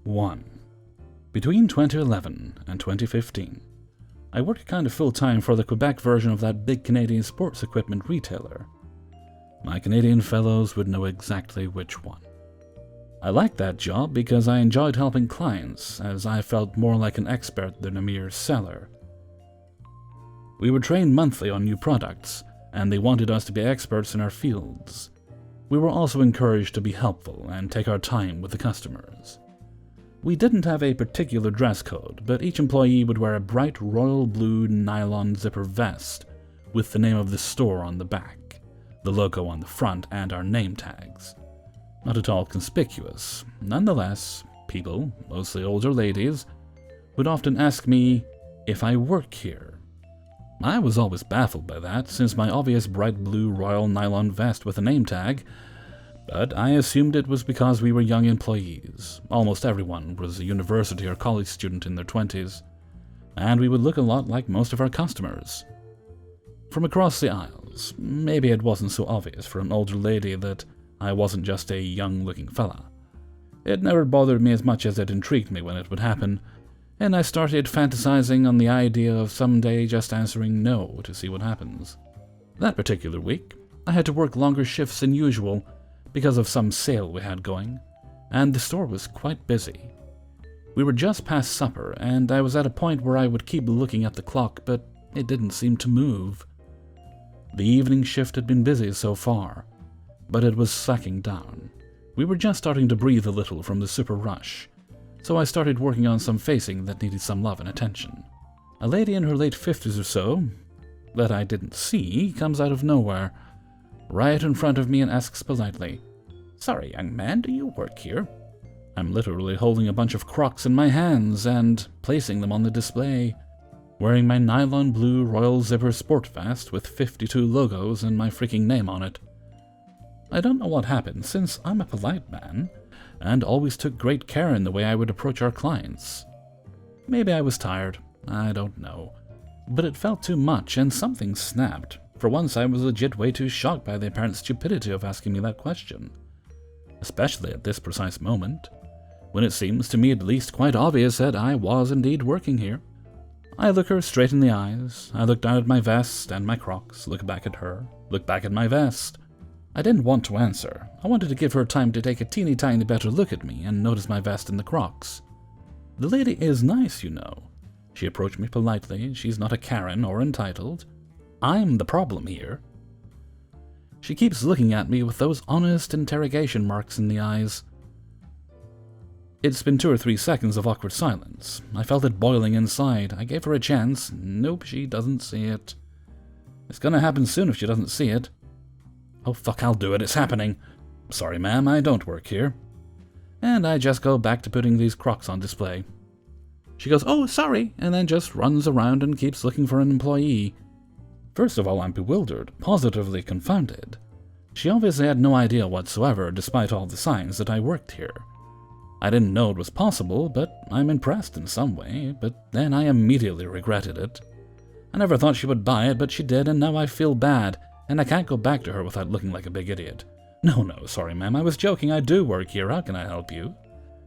1. Between 2011 and 2015, I worked kind of full-time for the Quebec version of that big Canadian sports equipment retailer. My Canadian fellows would know exactly which one. I liked that job because I enjoyed helping clients, as I felt more like an expert than a mere seller. We were trained monthly on new products, and they wanted us to be experts in our fields. We were also encouraged to be helpful and take our time with the customers. We didn't have a particular dress code, but each employee would wear a bright royal blue nylon zipper vest with the name of the store on the back, the logo on the front, and our name tags. Not at all conspicuous. Nonetheless, people, mostly older ladies, would often ask me if I work here. I was always baffled by that, since my obvious bright blue royal nylon vest with a name tag, but I assumed it was because we were young employees. Almost everyone was a university or college student in their 20s, and we would look a lot like most of our customers. From across the aisles, maybe it wasn't so obvious for an older lady that I wasn't just a young-looking fella. It never bothered me as much as it intrigued me when it would happen, and I started fantasizing on the idea of someday just answering no to see what happens. That particular week, I had to work longer shifts than usual because of some sale we had going, and the store was quite busy. We were just past supper, and I was at a point where I would keep looking at the clock, but it didn't seem to move. The evening shift had been busy so far, but it was slacking down. We were just starting to breathe a little from the super rush, so I started working on some facing that needed some love and attention. A lady in her late 50s or so, that I didn't see, comes out of nowhere, right in front of me, and asks politely, "Sorry, young man, do you work here?" I'm literally holding a bunch of Crocs in my hands and placing them on the display, wearing my nylon blue royal zipper sport vest with 52 logos and my freaking name on it. I don't know what happened, since I'm a polite man, and always took great care in the way I would approach our clients. Maybe I was tired, I don't know, but it felt too much and something snapped. For once I was legit way too shocked by the apparent stupidity of asking me that question, especially at this precise moment, when it seems to me at least quite obvious that I was indeed working here. I look her straight in the eyes, I look down at my vest and my Crocs, look back at her, look back at my vest. I didn't want to answer. I wanted to give her time to take a teeny tiny better look at me and notice my vest and the Crocs. The lady is nice, you know. She approached me politely, she's not a Karen or entitled. I'm the problem here. She keeps looking at me with those honest interrogation marks in the eyes. It's been 2 or 3 seconds of awkward silence. I felt it boiling inside. I gave her a chance. Nope, she doesn't see it. It's gonna happen soon if she doesn't see it. Oh fuck, I'll do it, it's happening. Sorry ma'am, I don't work here. And I just go back to putting these Crocs on display. She goes, "Oh, sorry," and then just runs around and keeps looking for an employee. First of all, I'm bewildered, positively confounded. She obviously had no idea whatsoever, despite all the signs, that I worked here. I didn't know it was possible, but I'm impressed in some way, but then I immediately regretted it. I never thought she would buy it, but she did, and now I feel bad, and I can't go back to her without looking like a big idiot. No, sorry ma'am, I was joking, I do work here, how can I help you?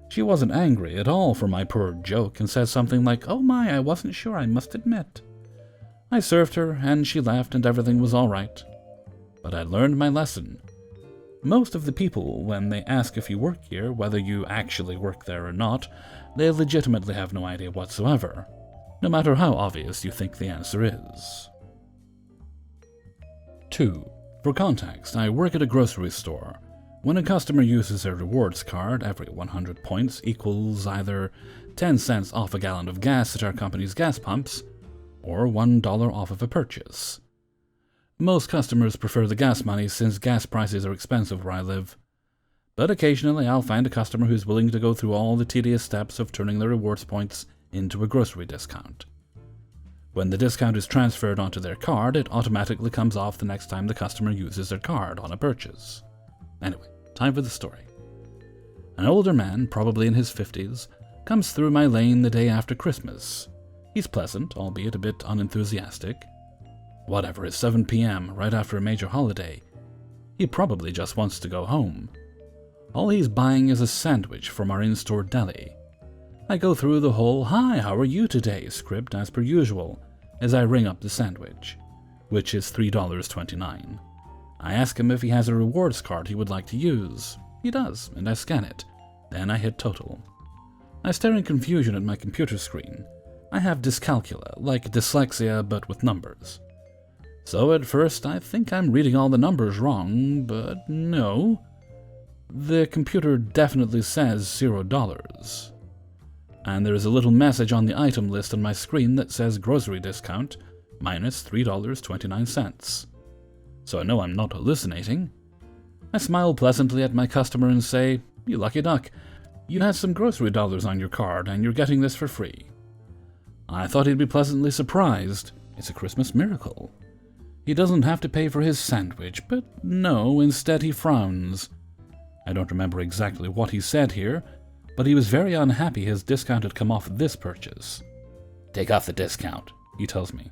She wasn't angry at all for my poor joke and said something like, "Oh my, I wasn't sure, I must admit." I served her, and she left, and everything was all right. But I learned my lesson. Most of the people, when they ask if you work here, whether you actually work there or not, they legitimately have no idea whatsoever, no matter how obvious you think the answer is. 2. For context, I work at a grocery store. When a customer uses a rewards card, every 100 points equals either 10 cents off a gallon of gas at our company's gas pumps, or $1 off of a purchase. Most customers prefer the gas money since gas prices are expensive where I live. But occasionally I'll find a customer who's willing to go through all the tedious steps of turning their rewards points into a grocery discount. When the discount is transferred onto their card, it automatically comes off the next time the customer uses their card on a purchase. Anyway, time for the story. An older man, probably in his 50s, comes through my lane the day after Christmas. He's pleasant, albeit a bit unenthusiastic. Whatever, it's 7 p.m., right after a major holiday. He probably just wants to go home. All he's buying is a sandwich from our in-store deli. I go through the whole "Hi, how are you today" script as per usual as I ring up the sandwich, which is $3.29. I ask him if he has a rewards card he would like to use. He does, and I scan it. Then I hit total. I stare in confusion at my computer screen. I have dyscalculia, like dyslexia but with numbers. So at first I think I'm reading all the numbers wrong, but no. The computer definitely says $0. And there is a little message on the item list on my screen that says grocery discount minus $3.29. So I know I'm not hallucinating. I smile pleasantly at my customer and say, "You lucky duck, you had some grocery dollars on your card and you're getting this for free." I thought he'd be pleasantly surprised. It's a Christmas miracle. He doesn't have to pay for his sandwich, but no, instead he frowns. I don't remember exactly what he said here, but he was very unhappy his discount had come off this purchase. "Take off the discount," he tells me.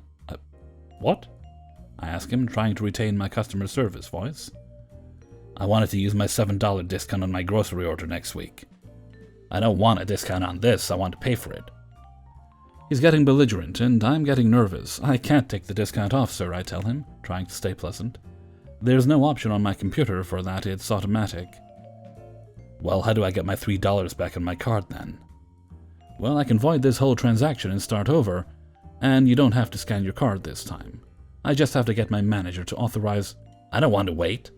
What? I ask him, trying to retain my customer service voice. "I wanted to use my $7 discount on my grocery order next week. I don't want a discount on this, I want to pay for it." He's getting belligerent, and I'm getting nervous. "I can't take the discount off, sir," I tell him, trying to stay pleasant. "There's no option on my computer for that, it's automatic." "Well, how do I get my $3 back on my card then?" "Well, I can void this whole transaction and start over, and you don't have to scan your card this time. I just have to get my manager to authorize—" "I don't want to wait."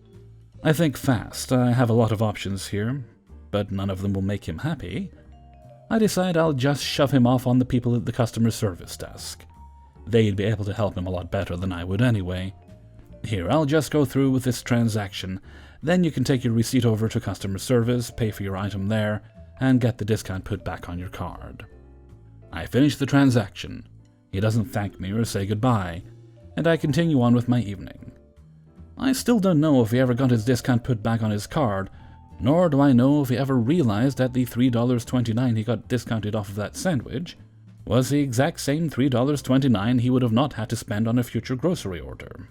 I think fast. I have a lot of options here, but none of them will make him happy. I decide I'll just shove him off on the people at the customer service desk. They'd be able to help him a lot better than I would anyway. "Here, I'll just go through with this transaction. Then you can take your receipt over to customer service, pay for your item there, and get the discount put back on your card." I finish the transaction. He doesn't thank me or say goodbye, and I continue on with my evening. I still don't know if he ever got his discount put back on his card, nor do I know if he ever realized that the $3.29 he got discounted off of that sandwich was the exact same $3.29 he would have not had to spend on a future grocery order.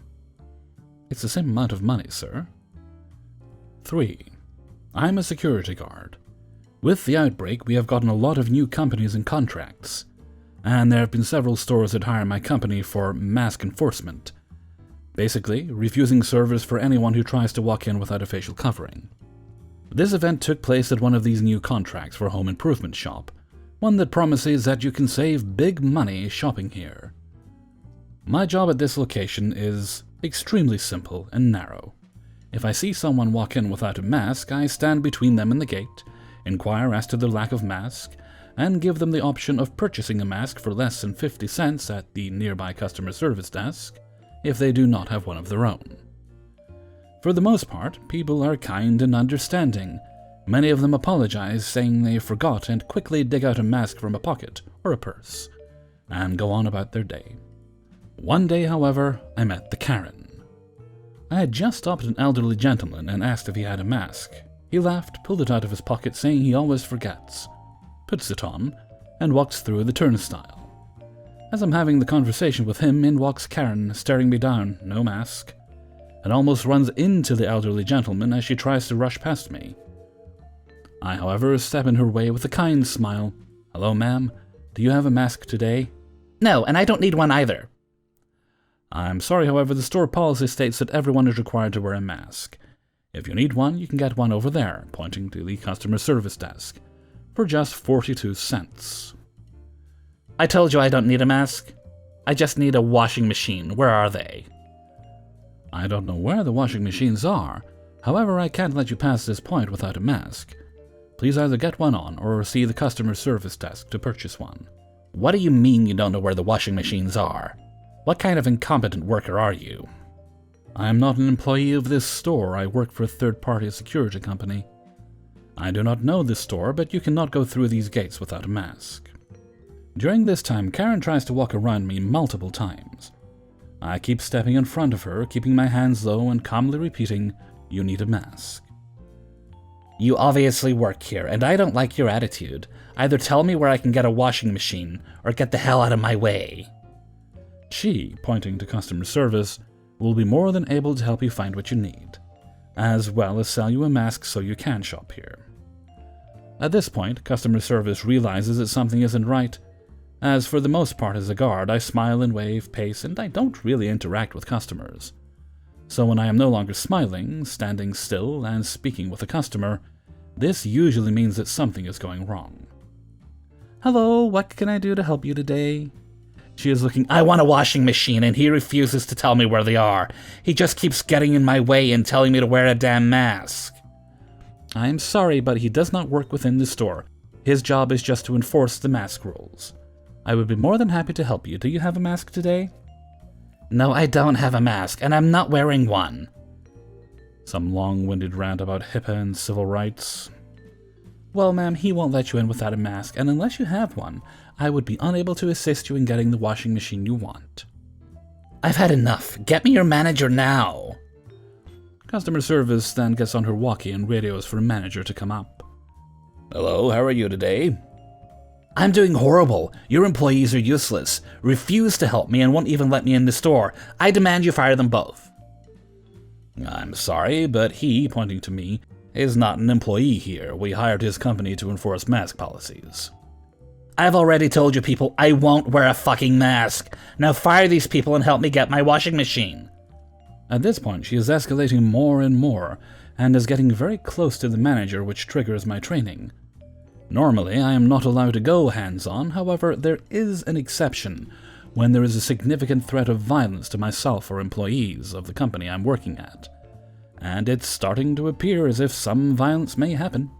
It's the same amount of money, sir. 3. I'm a security guard. With the outbreak, we have gotten a lot of new companies and contracts, and there have been several stores that hire my company for mask enforcement. Basically, refusing service for anyone who tries to walk in without a facial covering. This event took place at one of these new contracts for a home improvement shop, one that promises that you can save big money shopping here. My job at this location is extremely simple and narrow. If I see someone walk in without a mask, I stand between them and the gate, inquire as to their lack of mask, and give them the option of purchasing a mask for less than 50 cents at the nearby customer service desk, if they do not have one of their own. For the most part, people are kind and understanding. Many of them apologize, saying they forgot, and quickly dig out a mask from a pocket or a purse, and go on about their day. One day, however, I met the Karen. I had just stopped an elderly gentleman and asked if he had a mask. He laughed, pulled it out of his pocket, saying he always forgets, puts it on, and walks through the turnstile. As I'm having the conversation with him, in walks Karen, staring me down, no mask, and almost runs into the elderly gentleman as she tries to rush past me. I, however, step in her way with a kind smile. "Hello, ma'am. Do you have a mask today?" "No, and I don't need one either." "I'm sorry, however, the store policy states that everyone is required to wear a mask. If you need one, you can get one over there," pointing to the customer service desk, "for just 42 cents. "I told you I don't need a mask. I just need a washing machine. Where are they?" "I don't know where the washing machines are. However, I can't let you pass this point without a mask. Please either get one on or see the customer service desk to purchase one." "What do you mean you don't know where the washing machines are? What kind of incompetent worker are you?" "I am not an employee of this store. I work for a third-party security company. I do not know this store, but you cannot go through these gates without a mask." During this time, Karen tries to walk around me multiple times. I keep stepping in front of her, keeping my hands low and calmly repeating, "You need a mask." "You obviously work here, and I don't like your attitude. Either tell me where I can get a washing machine, or get the hell out of my way." She, pointing to customer service, will be more than able to help you find what you need, as well as sell you a mask so you can shop here. At this point, customer service realizes that something isn't right. As for the most part as a guard, I smile and wave, pace, and I don't really interact with customers. So when I am no longer smiling, standing still, and speaking with a customer, this usually means that something is going wrong. "Hello, what can I do to help you today?" She is looking, "I want a washing machine, and he refuses to tell me where they are. He just keeps getting in my way and telling me to wear a damn mask." "I'm sorry, but he does not work within the store. His job is just to enforce the mask rules. I would be more than happy to help you. Do you have a mask today?" "No, I don't have a mask, and I'm not wearing one." Some long-winded rant about HIPAA and civil rights. "Well, ma'am, he won't let you in without a mask, and unless you have one, I would be unable to assist you in getting the washing machine you want." "I've had enough. Get me your manager now." Customer service then gets on her walkie and radios for a manager to come up. "Hello, how are you today?" "I'm doing horrible. Your employees are useless, refuse to help me, and won't even let me in the store. I demand you fire them both." "I'm sorry, but he," pointing to me, "is not an employee here. We hired his company to enforce mask policies." "I've already told you people I won't wear a fucking mask. Now fire these people and help me get my washing machine." At this point, she is escalating more and more, and is getting very close to the manager, which triggers my training. Normally, I am not allowed to go hands-on, however, there is an exception when there is a significant threat of violence to myself or employees of the company I'm working at. And it's starting to appear as if some violence may happen.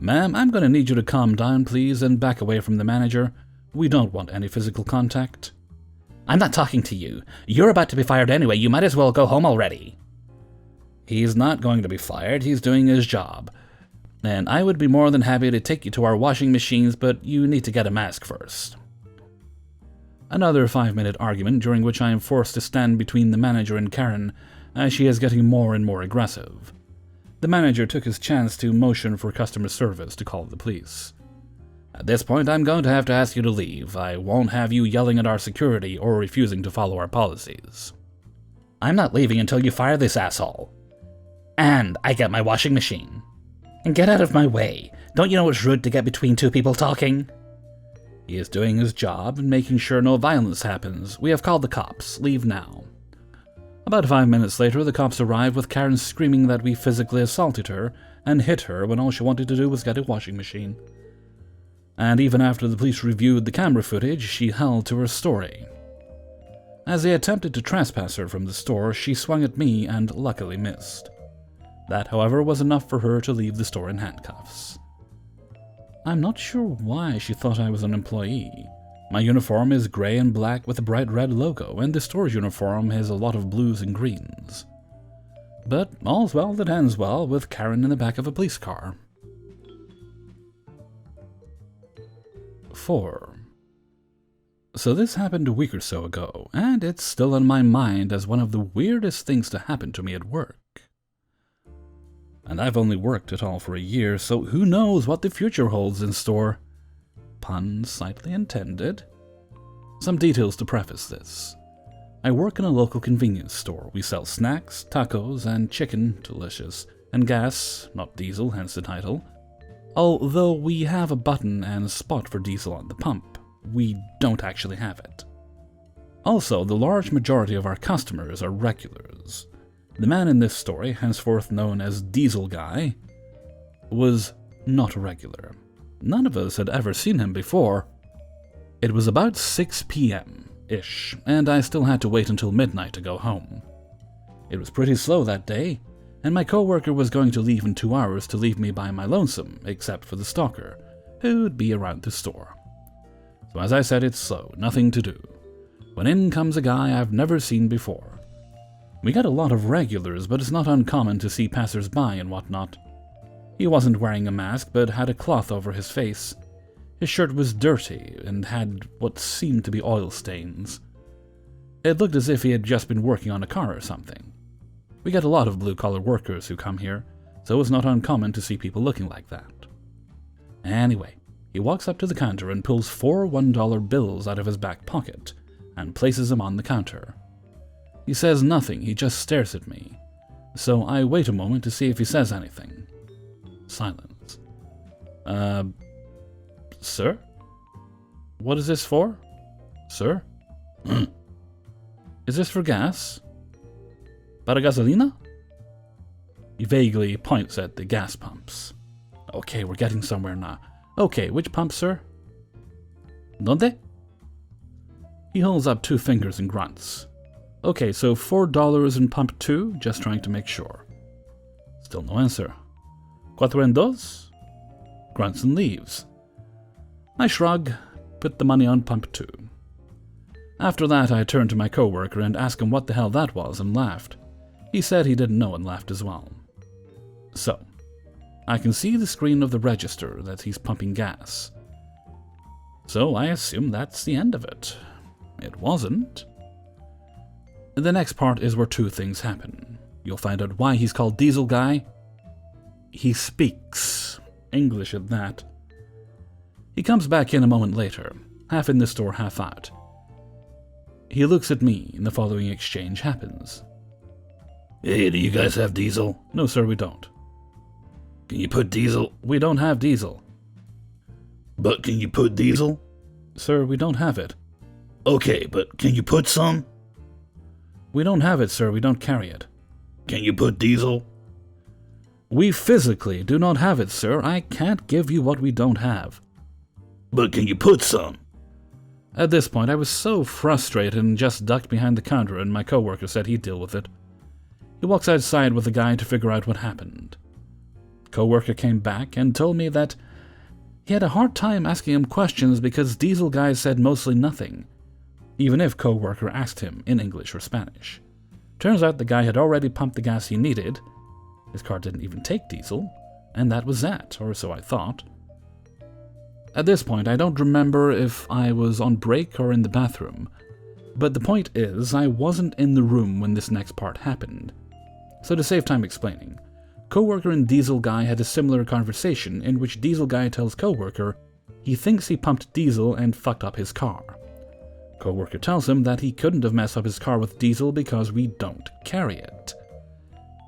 "Ma'am, I'm going to need you to calm down, please, and back away from the manager. We don't want any physical contact." "I'm not talking to you. You're about to be fired anyway. You might as well go home already." "He's not going to be fired. He's doing his job. And I would be more than happy to take you to our washing machines, but you need to get a mask first." Another 5-minute argument, during which I am forced to stand between the manager and Karen, as she is getting more and more aggressive. The manager took his chance to motion for customer service to call the police. "At this point, I'm going to have to ask you to leave. I won't have you yelling at our security or refusing to follow our policies." "I'm not leaving until you fire this asshole. And I get my washing machine. And get out of my way. Don't you know it's rude to get between two people talking?" "He is doing his job and making sure no violence happens. We have called the cops. Leave now." About 5 minutes later, the cops arrived with Karen screaming that we physically assaulted her and hit her when all she wanted to do was get a washing machine. And even after the police reviewed the camera footage, she held to her story. As they attempted to trespass her from the store, she swung at me and luckily missed. That, however, was enough for her to leave the store in handcuffs. I'm not sure why she thought I was an employee. My uniform is grey and black with a bright red logo, and the store's uniform has a lot of blues and greens. But all's well that ends well, with Karen in the back of a police car. 4. So this happened a week or so ago, and it's still in my mind as one of the weirdest things to happen to me at work. And I've only worked at all for a year, so who knows what the future holds in store. Pun slightly intended. Some details to preface this. I work in a local convenience store. We sell snacks, tacos, and chicken, delicious, and gas, not diesel, hence the title. Although we have a button and a spot for diesel on the pump, we don't actually have it. Also, the large majority of our customers are regulars. The man in this story, henceforth known as Diesel Guy, was not a regular. None of us had ever seen him before. It was about 6 p.m.-ish, and I still had to wait until midnight to go home. It was pretty slow that day, and my coworker was going to leave in 2 hours to leave me by my lonesome, except for the stalker, who'd be around the store. So as I said, it's slow, nothing to do. When in comes a guy I've never seen before. We get a lot of regulars, but it's not uncommon to see passers-by and whatnot. He wasn't wearing a mask, but had a cloth over his face. His shirt was dirty and had what seemed to be oil stains. It looked as if he had just been working on a car or something. We get a lot of blue-collar workers who come here, so it's not uncommon to see people looking like that. Anyway, he walks up to the counter and pulls 4 $1 bills out of his back pocket and places them on the counter. He says nothing, he just stares at me. So I wait a moment to see if he says anything. Silence. Sir? What is this for? Sir? Is this for gas? Para gasolina? He vaguely points at the gas pumps. Okay, we're getting somewhere now. Okay, which pump, sir? Donde? He holds up 2 fingers and grunts. Okay, so $4 in pump 2, just trying to make sure. Still no answer. Cuatro en dos? Grunts and leaves. I shrug, put the money on pump 2. After that, I turned to my coworker and asked him what the hell that was and laughed. He said he didn't know and laughed as well. So, I can see the screen of the register that he's pumping gas. So I assume that's the end of it. It wasn't. The next part is where 2 things happen. You'll find out why he's called Diesel Guy. He speaks English at that. He comes back in a moment later, half in the store, half out. He looks at me, and the following exchange happens. Hey, do you guys have diesel? No, sir, we don't. Can you put diesel? We don't have diesel. But can you put diesel? Sir, we don't have it. Okay, but can you put some? We don't have it, sir. We don't carry it. Can you put diesel? We physically do not have it, sir. I can't give you what we don't have. But can you put some? At this point, I was so frustrated and just ducked behind the counter, and my coworker said he'd deal with it. He walks outside with the guy to figure out what happened. Coworker came back and told me that he had a hard time asking him questions because Diesel Guy said mostly nothing, even if coworker asked him in English or Spanish. Turns out the guy had already pumped the gas he needed. His car didn't even take diesel, and that was that, or so I thought. At this point, I don't remember if I was on break or in the bathroom, but the point is, I wasn't in the room when this next part happened. So to save time explaining, coworker and Diesel Guy had a similar conversation in which Diesel Guy tells coworker he thinks he pumped diesel and fucked up his car. Coworker tells him that he couldn't have messed up his car with diesel because we don't carry it.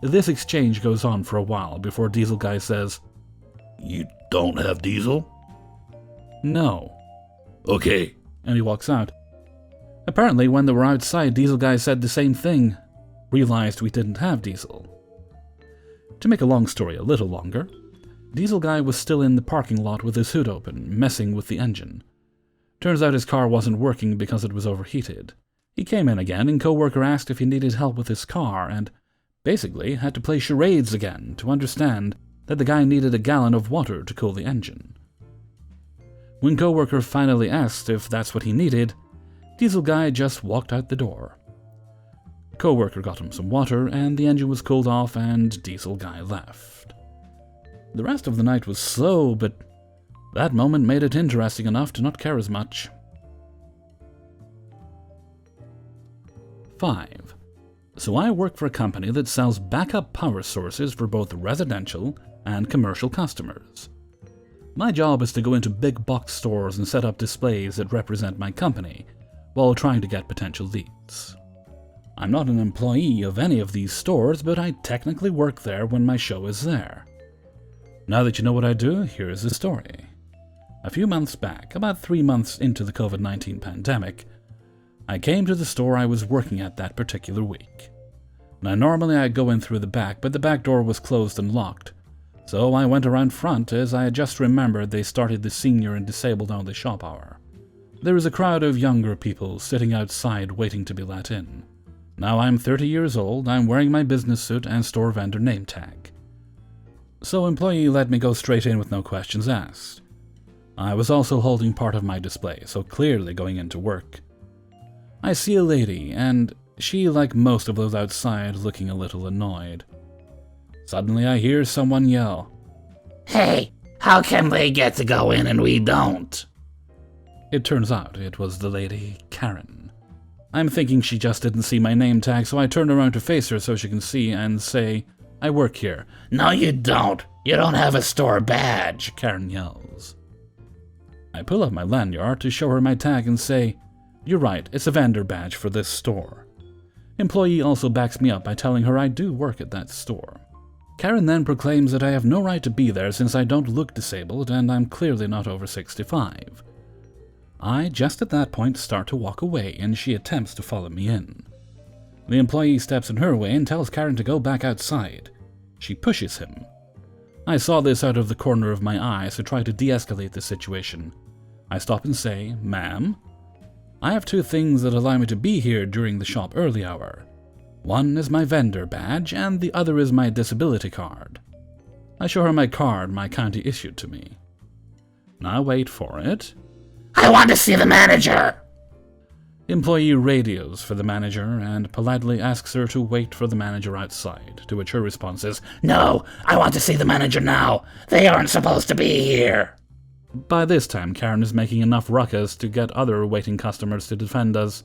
This exchange goes on for a while before Diesel Guy says, You don't have diesel? No. Okay. And he walks out. Apparently, when they were outside, Diesel Guy said the same thing, realized we didn't have diesel. To make a long story a little longer, Diesel Guy was still in the parking lot with his hood open, messing with the engine. Turns out his car wasn't working because it was overheated. He came in again, and coworker asked if he needed help with his car, and basically had to play charades again to understand that the guy needed a gallon of water to cool the engine. When coworker finally asked if that's what he needed, Diesel Guy just walked out the door. Coworker got him some water, and the engine was cooled off, and Diesel Guy left. The rest of the night was slow, but that moment made it interesting enough to not care as much. 5. So I work for a company that sells backup power sources for both residential and commercial customers. My job is to go into big box stores and set up displays that represent my company, while trying to get potential leads. I'm not an employee of any of these stores, but I technically work there when my show is there. Now that you know what I do, here is the story. A few months back, about 3 months into the COVID-19 pandemic, I came to the store I was working at that particular week. Now normally I'd go in through the back, but the back door was closed and locked, so I went around front as I had just remembered they started the senior and disabled only shop hour. There was a crowd of younger people sitting outside waiting to be let in. Now I'm 30 years old, I'm wearing my business suit and store vendor name tag. So employee let me go straight in with no questions asked. I was also holding part of my display, so clearly going into work. I see a lady, and she, like most of those outside, looking a little annoyed. Suddenly I hear someone yell, Hey, how come they get to go in and we don't? It turns out it was the lady Karen. I'm thinking she just didn't see my name tag, so I turn around to face her so she can see and say, I work here. No, you don't. You don't have a store badge, Karen yells. I pull up my lanyard to show her my tag and say, You're right, it's a vendor badge for this store. Employee also backs me up by telling her I do work at that store. Karen then proclaims that I have no right to be there since I don't look disabled and I'm clearly not over 65. I, just at that point, start to walk away and she attempts to follow me in. The employee steps in her way and tells Karen to go back outside. She pushes him. I saw this out of the corner of my eye, so try to de-escalate the situation. I stop and say, "Ma'am, I have 2 things that allow me to be here during the shop early hour. One is my vendor badge, and the other is my disability card." I show her my card my county issued to me. Now wait for it. "I want to see the manager!" Employee radios for the manager and politely asks her to wait for the manager outside, to which her response is, "No, I want to see the manager now. They aren't supposed to be here." By this time, Karen is making enough ruckus to get other waiting customers to defend us.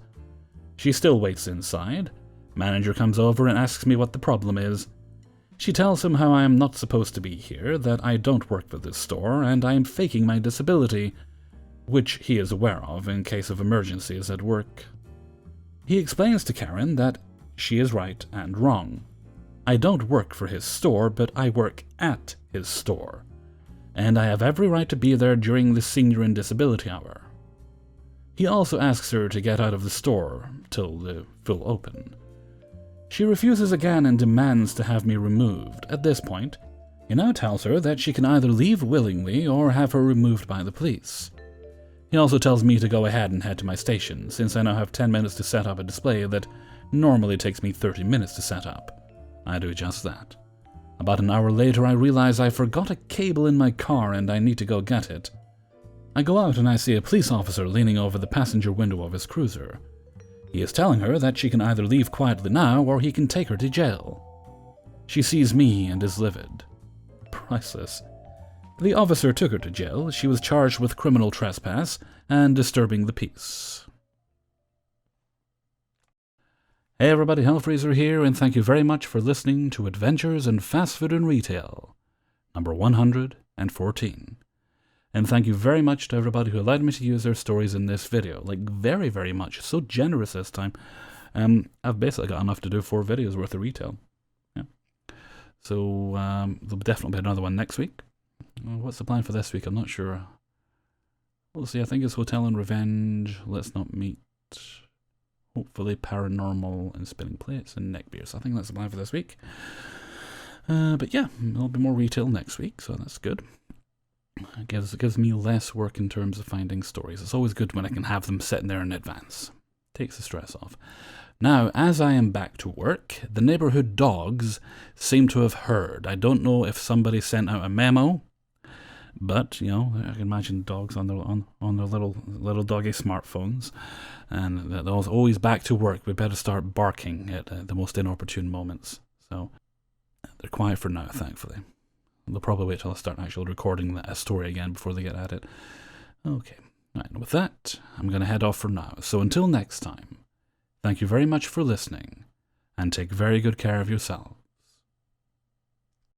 She still waits inside. Manager comes over and asks me what the problem is. She tells him how I am not supposed to be here, that I don't work for this store, and I am faking my disability, which he is aware of in case of emergencies at work. He explains to Karen that she is right and wrong. I don't work for his store, but I work at his store, and I have every right to be there during the senior and disability hour. He also asks her to get out of the store till the full open. She refuses again and demands to have me removed. At this point, he now tells her that she can either leave willingly or have her removed by the police. He also tells me to go ahead and head to my station, since I now have 10 minutes to set up a display that normally takes me 30 minutes to set up. I do just that. About an hour later, I realize I forgot a cable in my car and I need to go get it. I go out and I see a police officer leaning over the passenger window of his cruiser. He is telling her that she can either leave quietly now or he can take her to jail. She sees me and is livid. Priceless. The officer took her to jail. She was charged with criminal trespass and disturbing the peace. Hey everybody, Hellfreezer here, and thank you very much for listening to Adventures in Fast Food and Retail, number 114. And thank you very much to everybody who allowed me to use their stories in this video. Like, very, very much. So generous this time. I've basically got enough to do 4 videos worth of retail. Yeah. So, there'll definitely be another one next week. What's the plan for this week? I'm not sure. We'll see. I think it's Hotel and Revenge, Let's Not Meet, hopefully Paranormal, and Spinning Plates, and Neckbeard. So I think that's the plan for this week. But yeah, there'll be more retail next week, so that's good. It gives me less work in terms of finding stories. It's always good when I can have them sitting there in advance. Takes the stress off. Now, as I am back to work, the neighborhood dogs seem to have heard. I don't know if somebody sent out a memo, but, you know, I can imagine dogs on their little doggy smartphones, and they're always back to work. We better start barking at the most inopportune moments. So they're quiet for now, thankfully. They'll probably wait till I start actually recording a story again before they get at it. Okay, right, and with that, I'm going to head off for now. So until next time, thank you very much for listening, and take very good care of yourself.